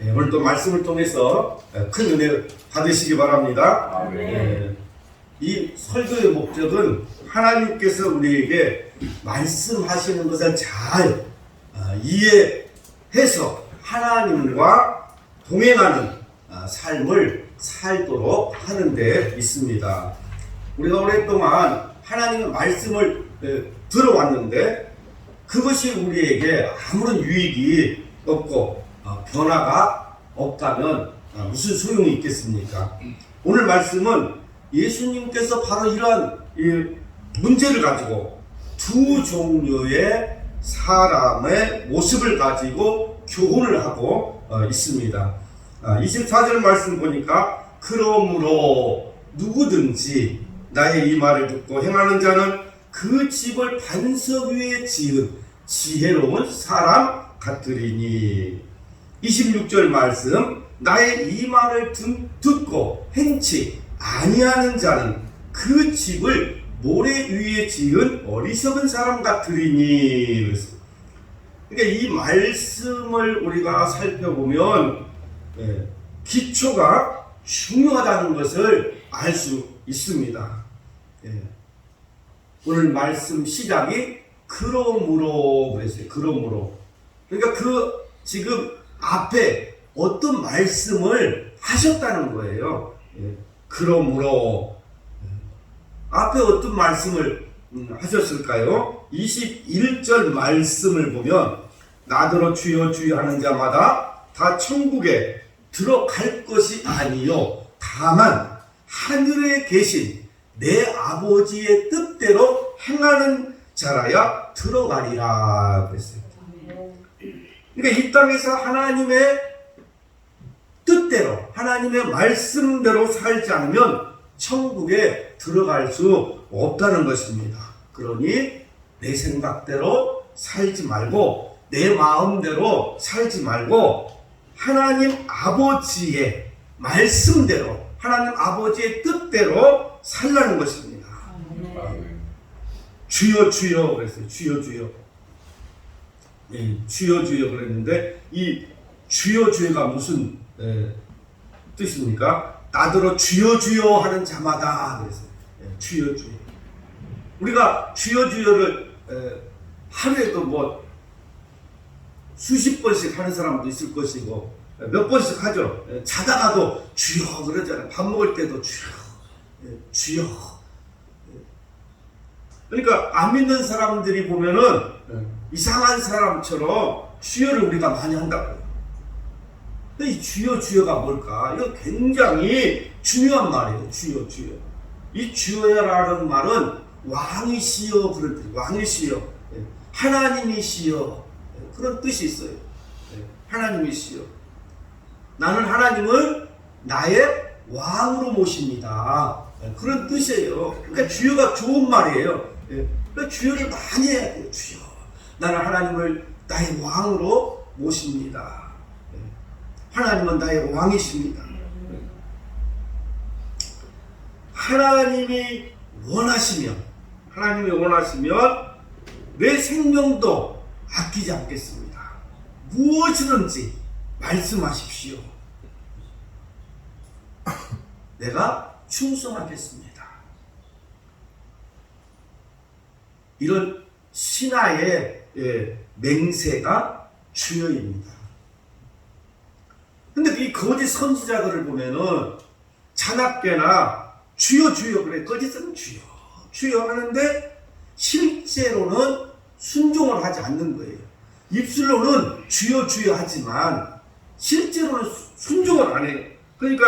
오늘도 말씀을 통해서 큰 은혜 받으시기 바랍니다. 이 설교의 목적은 하나님께서 우리에게 말씀하시는 것을 잘 이해해서 하나님과 동행하는 삶을 살도록 하는 데 있습니다. 우리가 오랫동안 하나님의 말씀을 들어왔는데 그것이 우리에게 아무런 유익이 없고 변화가 없다면 무슨 소용이 있겠습니까? 오늘 말씀은 예수님께서 바로 이러한 문제를 가지고 두 종류의 사람의 모습을 가지고 교훈을 하고 있습니다. 24절 말씀 보니까 그러므로 누구든지 나의 이 말을 듣고 행하는 자는 그 집을 반석 위에 지은 지혜로운 사람 같으리니 26절 말씀 나의 이 말을 듣고 행치 아니하는 자는 그 집을 모래 위에 지은 어리석은 사람 같으리니. 그러니까 이 말씀을 우리가 살펴보면 기초가 중요하다는 것을 알 수 있습니다. 오늘 말씀 시작이 그러므로 그랬어요. 그러므로. 그러니까 지금 앞에 어떤 말씀을 하셨다는 거예요. 그러므로 앞에 어떤 말씀을 하셨을까요? 21절 말씀을 보면 나더러 주여 주여 하는 자마다 다 천국에 들어갈 것이 아니요 다만 하늘에 계신 내 아버지의 뜻대로 행하는 자라야 들어가리라 그랬어요. 그러니까 이 땅에서 하나님의 뜻대로 하나님의 말씀대로 살지 않으면 천국에 들어갈 수 없다는 것입니다. 그러니 내 생각대로 살지 말고 내 마음대로 살지 말고 하나님 아버지의 말씀대로 하나님 아버지의 뜻대로 살라는 것입니다. 주여 주여 그랬어요. 주여 주여. 주여 주여 그랬는데 이 주여 주여가 무슨 뜻입니까? 나더러 주여 주여 하는 자마다 그랬어요. 주여 주여. 우리가 주여 주여를 하루에도 뭐 수십 번씩 하는 사람도 있을 것이고 몇 번씩 하죠. 자다가도 주여 그러잖아요. 밥 먹을 때도 주여 주여. 그러니까 안 믿는 사람들이 보면은 이상한 사람처럼 주여를 우리가 많이 한다고요. 근데 이 주여 주여가 뭘까? 이거 굉장히 중요한 말이에요. 주여 주여. 이 주여라는 말은 왕이시여 그런 뜻. 왕이시여. 하나님이시여. 그런 뜻이 있어요. 하나님이시여. 나는 하나님을 나의 왕으로 모십니다. 그런 뜻이에요. 그러니까 주여가 좋은 말이에요. 그러니까 주여를 많이 해야 돼요. 주여. 나는 하나님을 나의 왕으로 모십니다. 하나님은 나의 왕이십니다. 하나님이 원하시면 내 생명도 아끼지 않겠습니다. 무엇이든지 말씀하십시오. 내가 충성하겠습니다. 이런 신하의 맹세가 주여입니다. 근데 이 거짓 선지자들을 보면은 자나깨나 주여 주여 그래. 거짓은 주여 주여 하는데 실제로는 순종을 하지 않는 거예요. 입술로는 주여 주여 하지만 실제로는 순종을 안 해요. 그러니까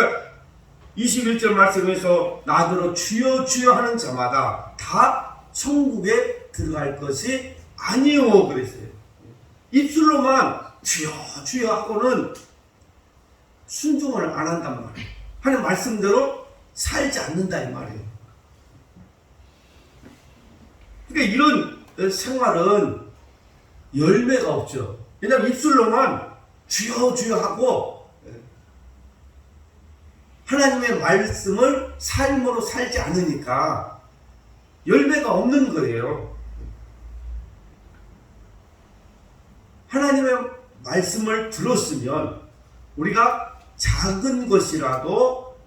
21절 말씀에서 나더러 주여 주여 하는 자마다 다 천국에 들어갈 것이 아니요 그랬어요. 입술로만 주여 주여 하고는 순종을 안 한단 말이에요. 하는 말씀대로 살지 않는다 이 말이에요. 그러니까 이런 생활은 열매가 없죠. 왜냐하면 입술로만 주여 주여 하고 하나님의 말씀을 삶으로 살지 않으니까 열매가 없는 거예요. 하나님의 말씀을 들었으면 우리가 작은 것이라도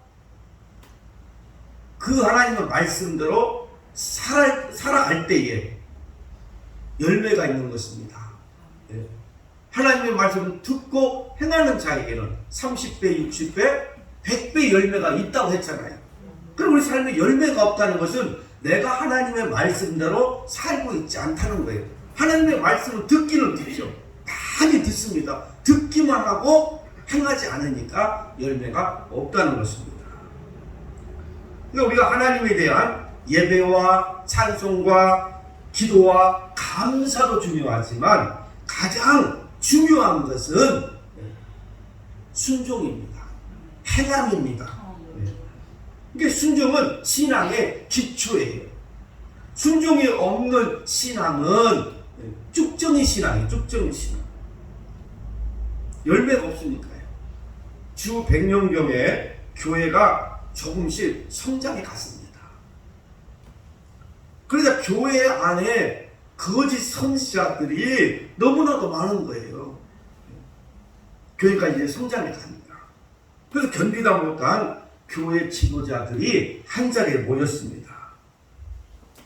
그 하나님의 말씀대로 살아갈 때에 열매가 있는 것입니다. 하나님의 말씀을 듣고 행하는 자에게는 30배, 60배, 100배 열매가 있다고 했잖아요. 그럼 우리 삶에 열매가 없다는 것은 내가 하나님의 말씀대로 살고 있지 않다는 거예요. 하나님의 말씀을 듣기는 듣죠. 많이 듣습니다. 듣기만 하고 행하지 않으니까 열매가 없다는 것입니다. 그러니까 우리가 하나님에 대한 예배와 찬송과 기도와 감사도 중요하지만 가장 중요한 것은 순종입니다. 행함입니다. 그러니까 순종은 신앙의 기초예요. 순종이 없는 신앙은 쭉정이 신앙이에요. 쭉정이 신앙. 열매가 없으니까요. 주 100년경에 교회가 조금씩 성장해 갔습니다. 그러자 교회 안에 거짓 선지자들이 너무나도 많은 거예요. 교회가 이제 성장해 갑니다. 그래서 견디다 못한 교회 지도자들이 한 자리에 모였습니다.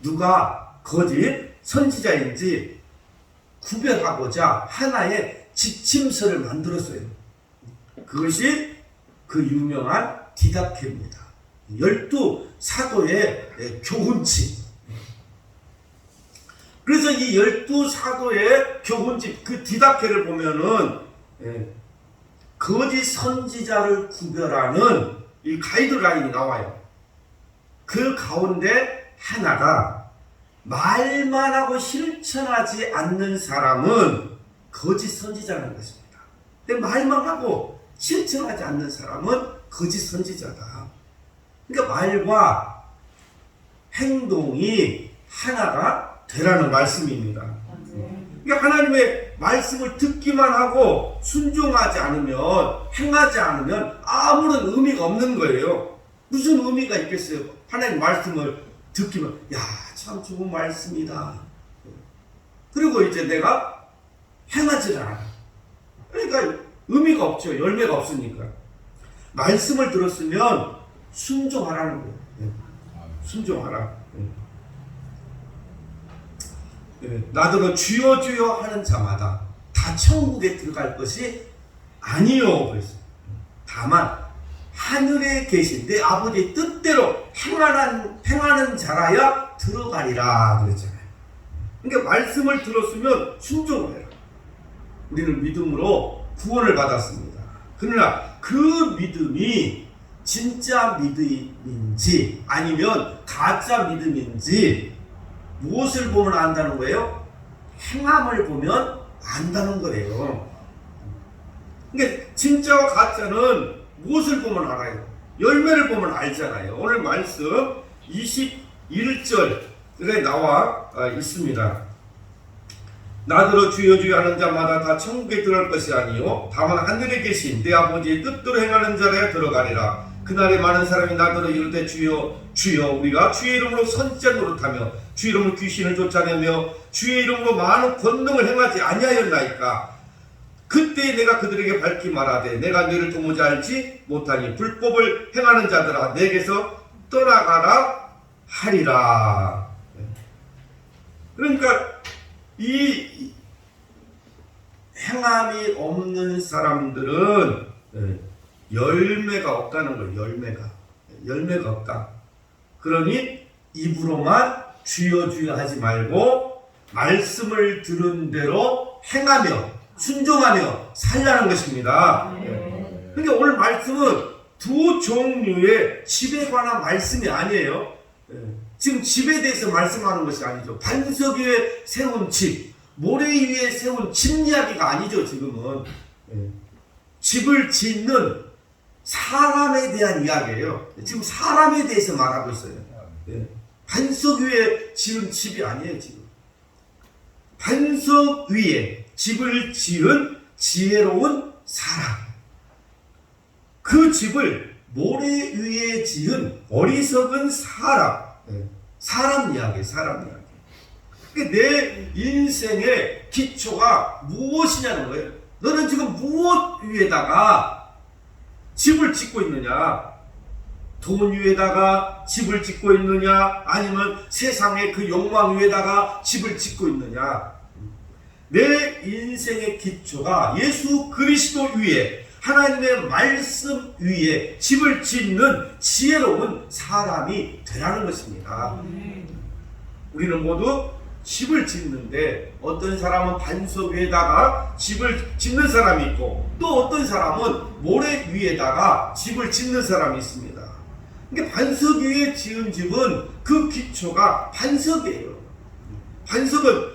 누가 거짓 선지자인지 구별하고자 하나의 지침서를 만들었어요. 그것이 그 유명한 디다케입니다. 12사도의 교훈집. 그래서 이 12사도의 교훈집, 그 디다케를 보면은 거짓 선지자를 구별하는 이 가이드라인이 나와요. 그 가운데 하나가 말만 하고 실천하지 않는 사람은 거짓 선지자라는 것입니다. 근데 말만 하고 실천하지 않는 사람은 거짓 선지자다. 그러니까 말과 행동이 하나가 되라는 말씀입니다. 그러니까 하나님의 말씀을 듣기만 하고 순종하지 않으면, 행하지 않으면 아무런 의미가 없는 거예요. 무슨 의미가 있겠어요? 하나님 말씀을 듣기만, 야, 참 좋은 말씀이다. 그리고 이제 내가 행하지 않아. 그러니까 의미가 없죠. 열매가 없으니까. 말씀을 들었으면 순종하라는 거예요. 순종하라. 나더러 주여 주여 하는 자마다 다 천국에 들어갈 것이 아니요. 그랬어요. 다만 하늘에 계신 내 아버지의 뜻대로 행하는 자라야 들어가리라 그랬잖아요. 그러니까 말씀을 들었으면 순종을 해라. 우리는 믿음으로 구원을 받았습니다. 그러나 그 믿음이 진짜 믿음인지 아니면 가짜 믿음인지 무엇을 보면 안다는 거예요? 행함을 보면 안다는 거예요. 그러니까 진짜와 가짜는 무엇을 보면 알아요? 열매를 보면 알잖아요. 오늘 말씀 21절에 나와 있습니다. 나더러 주여 주여 하는 자마다 다 천국에 들어갈 것이 아니요 다만 하늘에 계신 내 아버지의 뜻대로 행하는 자라야 들어가리라. 그날에 많은 사람이 나더러 이르되 주여 주여 우리가 주의 이름으로 선지자 노릇하며 주의 이름으로 귀신을 쫓아내며 주의 이름으로 많은 권능을 행하지 아니하였나이까. 그때 내가 그들에게 밝히 말하되 내가 너희를 도무지 알지 못하니 불법을 행하는 자들아 내게서 떠나가라 하리라. 그러니까 이 행함이 없는 사람들은 열매가 없다는 거예요. 열매가 없다. 그러니 입으로만 주여 주여 하지 말고 말씀을 들은 대로 행하며 순종하며 살라는 것입니다. 그러니까 오늘 말씀은 두 종류의 집에 관한 말씀이 아니에요. 지금 집에 대해서 말씀하는 것이 아니죠. 반석 위에 세운 집, 모래 위에 세운 집 이야기가 아니죠. 지금은 집을 짓는 사람에 대한 이야기예요. 지금 사람에 대해서 말하고 있어요. 반석 위에 지은 집이 아니에요. 지금 반석 위에 집을 지은 지혜로운 사람, 그 집을 모래 위에 지은 어리석은 사람 이야기. 그러니까 내 인생의 기초가 무엇이냐는 거예요. 너는 지금 무엇 위에다가 집을 짓고 있느냐? 돈 위에다가 집을 짓고 있느냐? 아니면 세상의 그 욕망 위에다가 집을 짓고 있느냐? 내 인생의 기초가 예수 그리스도 위에, 하나님의 말씀 위에 집을 짓는 지혜로운 사람이 되라는 것입니다. 우리는 모두 집을 짓는데 어떤 사람은 반석 위에다가 집을 짓는 사람이 있고 또 어떤 사람은 모래 위에다가 집을 짓는 사람이 있습니다. 그러니까 반석 위에 지은 집은 그 기초가 반석이에요. 반석은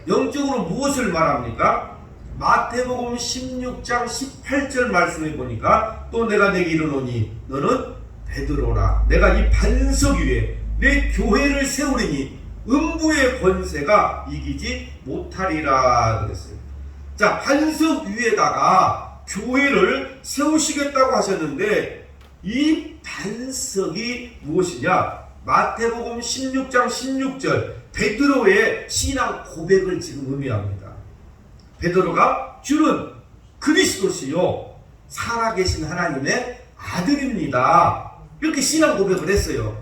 영적으로 무엇을 말합니까? 마태복음 16장 18절 말씀해 보니까 또 내가 내게 이르노니 너는 베드로라. 내가 이 반석 위에 내 교회를 세우리니 음부의 권세가 이기지 못하리라 그랬어요. 자, 반석 위에다가 교회를 세우시겠다고 하셨는데 이 반석이 무엇이냐? 마태복음 16장 16절 베드로의 신앙 고백을 지금 의미합니다. 베드로가 주는 그리스도시요 살아계신 하나님의 아들입니다. 이렇게 신앙 고백을 했어요.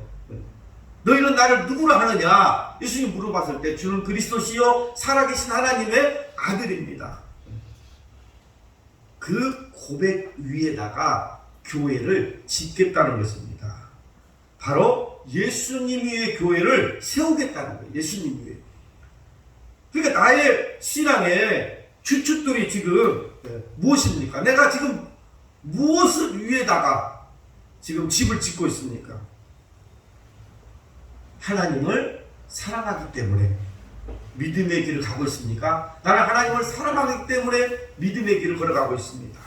너희는 나를 누구라 하느냐? 예수님 물어봤을 때 주는 그리스도시요 살아계신 하나님의 아들입니다. 그 고백 위에다가 교회를 짓겠다는 것입니다. 바로 예수님 위에 교회를 세우겠다는 거예요. 예수님 위에. 그러니까 나의 신앙의 주축들이 지금 무엇입니까? 내가 지금 무엇을 위에다가 지금 집을 짓고 있습니까? 하나님을 사랑하기 때문에 믿음의 길을 가고 있습니까? 나는 하나님을 사랑하기 때문에 믿음의 길을 걸어가고 있습니다.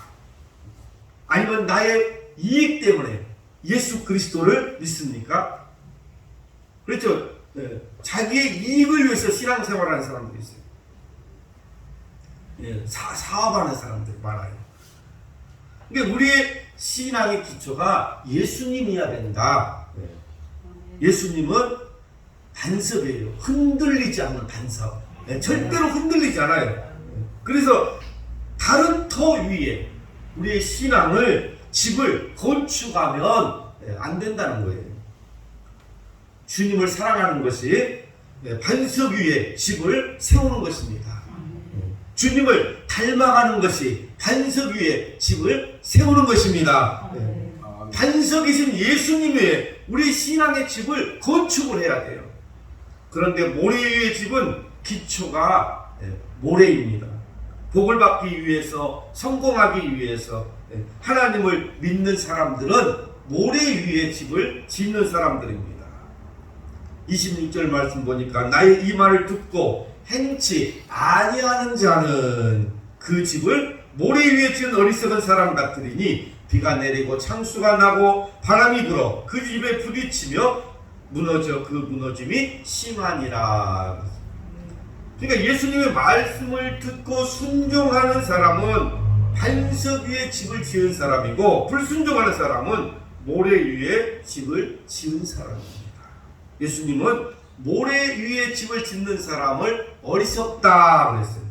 아니면 나의 이익 때문에 예수 그리스도를 믿습니까? 그렇죠. 자기의 이익을 위해서 신앙생활하는 사람들이 있어요. 사업하는 사람들이 많아요. 그러니까 우리의 신앙의 기초가 예수님이어야 된다. 예수님은 반석이에요. 흔들리지 않는 반석. 절대로 흔들리지 않아요. 그래서 다른 터 위에 우리의 신앙을 집을 건축하면 안 된다는 거예요. 주님을 사랑하는 것이 반석 위에 집을 세우는 것입니다. 주님을 닮아가는 것이 반석 위에 집을 세우는 것입니다. 반석이신 예수님 위에 우리 신앙의 집을 건축을 해야 돼요. 그런데 모래 위의 집은 기초가 모래입니다. 복을 받기 위해서, 성공하기 위해서 하나님을 믿는 사람들은 모래 위에 집을 짓는 사람들입니다. 26절 말씀 보니까 나의 이 말을 듣고 행치 아니하는 자는 그 집을 모래 위에 지은 어리석은 사람 같으리니 비가 내리고 창수가 나고 바람이 불어 그 집에 부딪히며 무너져 그 무너짐이 심하니라. 그러니까 예수님의 말씀을 듣고 순종하는 사람은 반석 위에 집을 지은 사람이고 불순종하는 사람은 모래 위에 집을 지은 사람입니다. 예수님은 모래 위에 집을 짓는 사람을 어리석다 그랬어요.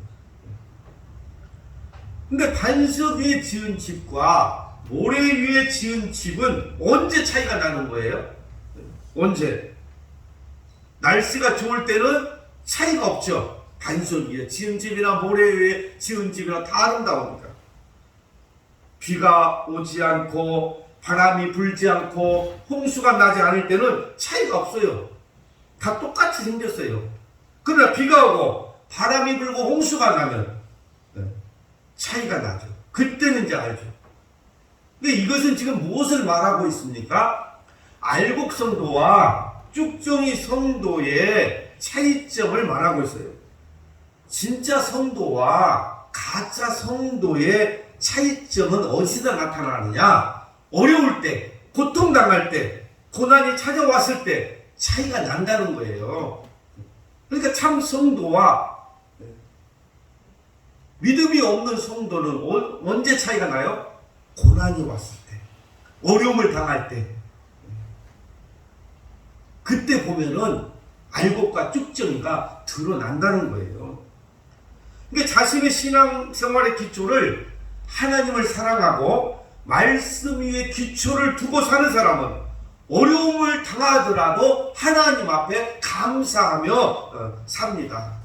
근데 반석 위에 지은 집과 모래 위에 지은 집은 언제 차이가 나는 거예요? 언제? 날씨가 좋을 때는 차이가 없죠. 반석 위에 지은 집이나 모래 위에 지은 집이나 다 아름다우니까. 비가 오지 않고 바람이 불지 않고 홍수가 나지 않을 때는 차이가 없어요. 다 똑같이 생겼어요. 그러나 비가 오고 바람이 불고 홍수가 나면 차이가 나죠. 그때는 이제 알죠. 근데 이것은 지금 무엇을 말하고 있습니까? 알곡 성도와 쭉정이 성도의 차이점을 말하고 있어요. 진짜 성도와 가짜 성도의 차이점은 어디서 나타나느냐? 어려울 때, 고통당할 때, 고난이 찾아왔을 때 차이가 난다는 거예요. 그러니까 참 성도와 믿음이 없는 성도는 언제 차이가 나요? 고난이 왔을 때, 어려움을 당할 때. 그때 보면은 알곡과 쭉정이가 드러난다는 거예요. 그러니까 자신의 신앙생활의 기초를 하나님을 사랑하고 말씀 위에 기초를 두고 사는 사람은 어려움을 당하더라도 하나님 앞에 감사하며 삽니다.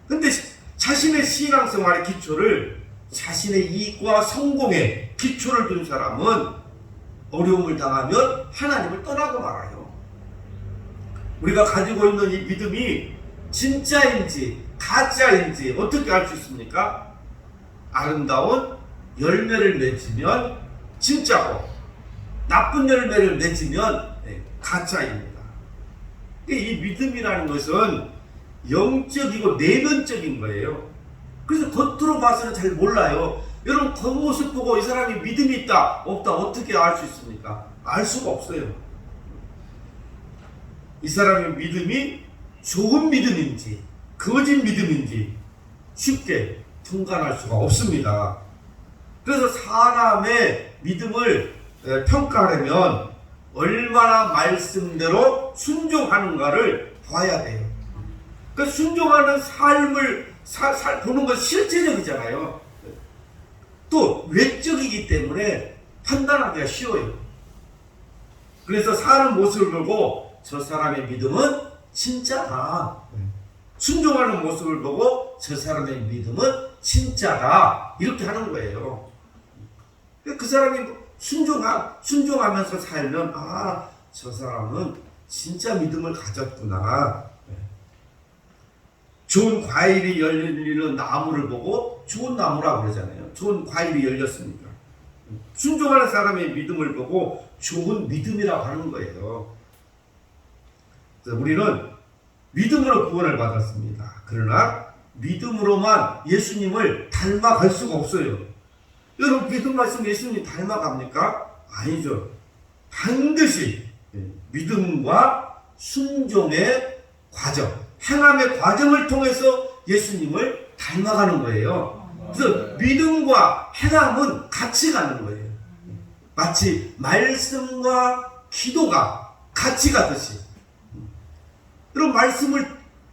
근데 자신의 신앙생활의 기초를 자신의 이익과 성공에 기초를 둔 사람은 어려움을 당하면 하나님을 떠나고 말아요. 우리가 가지고 있는 이 믿음이 진짜인지 가짜인지 어떻게 알 수 있습니까? 아름다운 열매를 맺으면 진짜고 나쁜 열매를 맺으면 가짜입니다. 이 믿음이라는 것은 영적이고 내면적인 거예요. 그래서 겉으로 봐서는 잘 몰라요. 여러분 겉모습 보고 이 사람이 믿음이 있다 없다 어떻게 알 수 있습니까? 알 수가 없어요. 이 사람의 믿음이 좋은 믿음인지 거짓 믿음인지 쉽게 분간할 수가 없습니다. 그래서 사람의 믿음을 평가하려면 얼마나 말씀대로 순종하는가를 봐야 돼요. 그 순종하는 삶을 보는 건 실제적이잖아요. 또 외적이기 때문에 판단하기가 쉬워요. 그래서 사는 모습을 보고 저 사람의 믿음은 진짜다. 순종하는 모습을 보고 저 사람의 믿음은 진짜다. 이렇게 하는 거예요. 그 사람이 순종하면서 살면 저 사람은 진짜 믿음을 가졌구나. 좋은 과일이 열리는 나무를 보고 좋은 나무라고 그러잖아요. 좋은 과일이 열렸으니까. 순종하는 사람의 믿음을 보고 좋은 믿음이라고 하는 거예요. 그래서 우리는 믿음으로 구원을 받았습니다. 그러나 믿음으로만 예수님을 닮아갈 수가 없어요. 여러분 믿음 말씀 예수님 닮아갑니까? 아니죠. 반드시 믿음과 순종의 과정, 행함의 과정을 통해서 예수님을 닮아가는 거예요. 그래서 믿음과 행함은 같이 가는 거예요. 마치 말씀과 기도가 같이 가듯이. 여러분 말씀을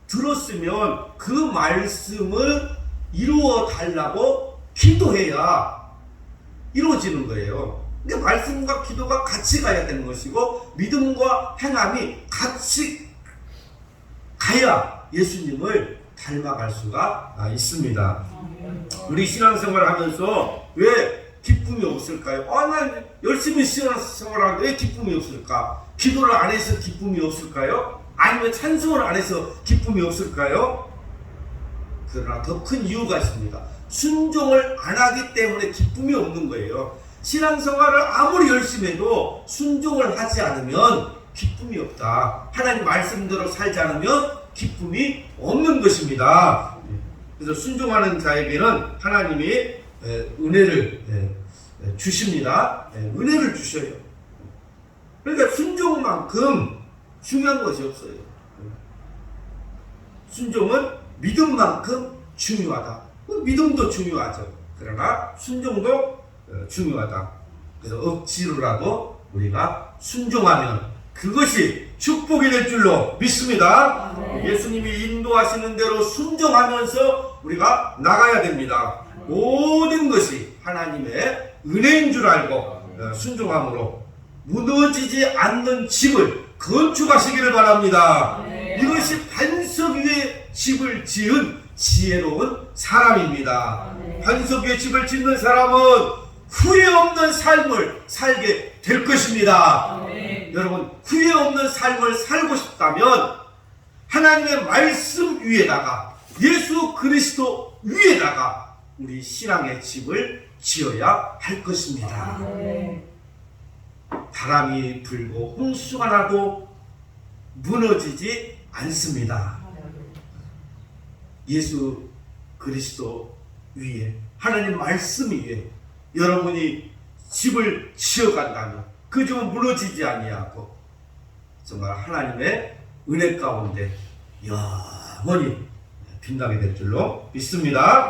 들었으면 그 말씀을 이루어 달라고 기도해야 이루어지는 거예요. 근데 말씀과 기도가 같이 가야 되는 것이고 믿음과 행함이 같이 가야 예수님을 닮아갈 수가 있습니다. 우리 신앙생활 하면서 왜 기쁨이 없을까요? 난 열심히 신앙생활하는데 왜 기쁨이 없을까? 기도를 안 해서 기쁨이 없을까요? 아니면 찬송을 안 해서 기쁨이 없을까요? 그러나 더 큰 이유가 있습니다. 순종을 안 하기 때문에 기쁨이 없는 거예요. 신앙생활을 아무리 열심히 해도 순종을 하지 않으면 기쁨이 없다. 하나님 말씀대로 살지 않으면 기쁨이 없는 것입니다. 그래서 순종하는 자에게는 하나님이 은혜를 주십니다. 은혜를 주셔요. 그러니까 순종만큼 중요한 것이 없어요. 순종은 믿음만큼 중요하다. 믿음도 중요하죠. 그러나 순종도 중요하다. 그래서 억지로라도 우리가 순종하면 그것이 축복이 될 줄로 믿습니다. 예수님이 인도하시는 대로 순종하면서 우리가 나가야 됩니다. 모든 것이 하나님의 은혜인 줄 알고 순종함으로 무너지지 않는 집을 건축하시기를 바랍니다. 이것이 반석 위에 집을 지은 지혜로운 사람입니다. 반석 위에 집을 짓는 사람은 후회 없는 삶을 살게 될 것입니다. 여러분 후회 없는 삶을 살고 싶다면 하나님의 말씀 위에다가 예수 그리스도 위에다가 우리 신앙의 집을 지어야 할 것입니다. 바람이 불고 홍수가 나도 무너지지 않습니다. 예수 그리스도 위에 하나님 말씀 위에 여러분이 집을 지어간다면 그 집은 무너지지 아니하고 정말 하나님의 은혜 가운데 영원히 빛나게 될 줄로 믿습니다.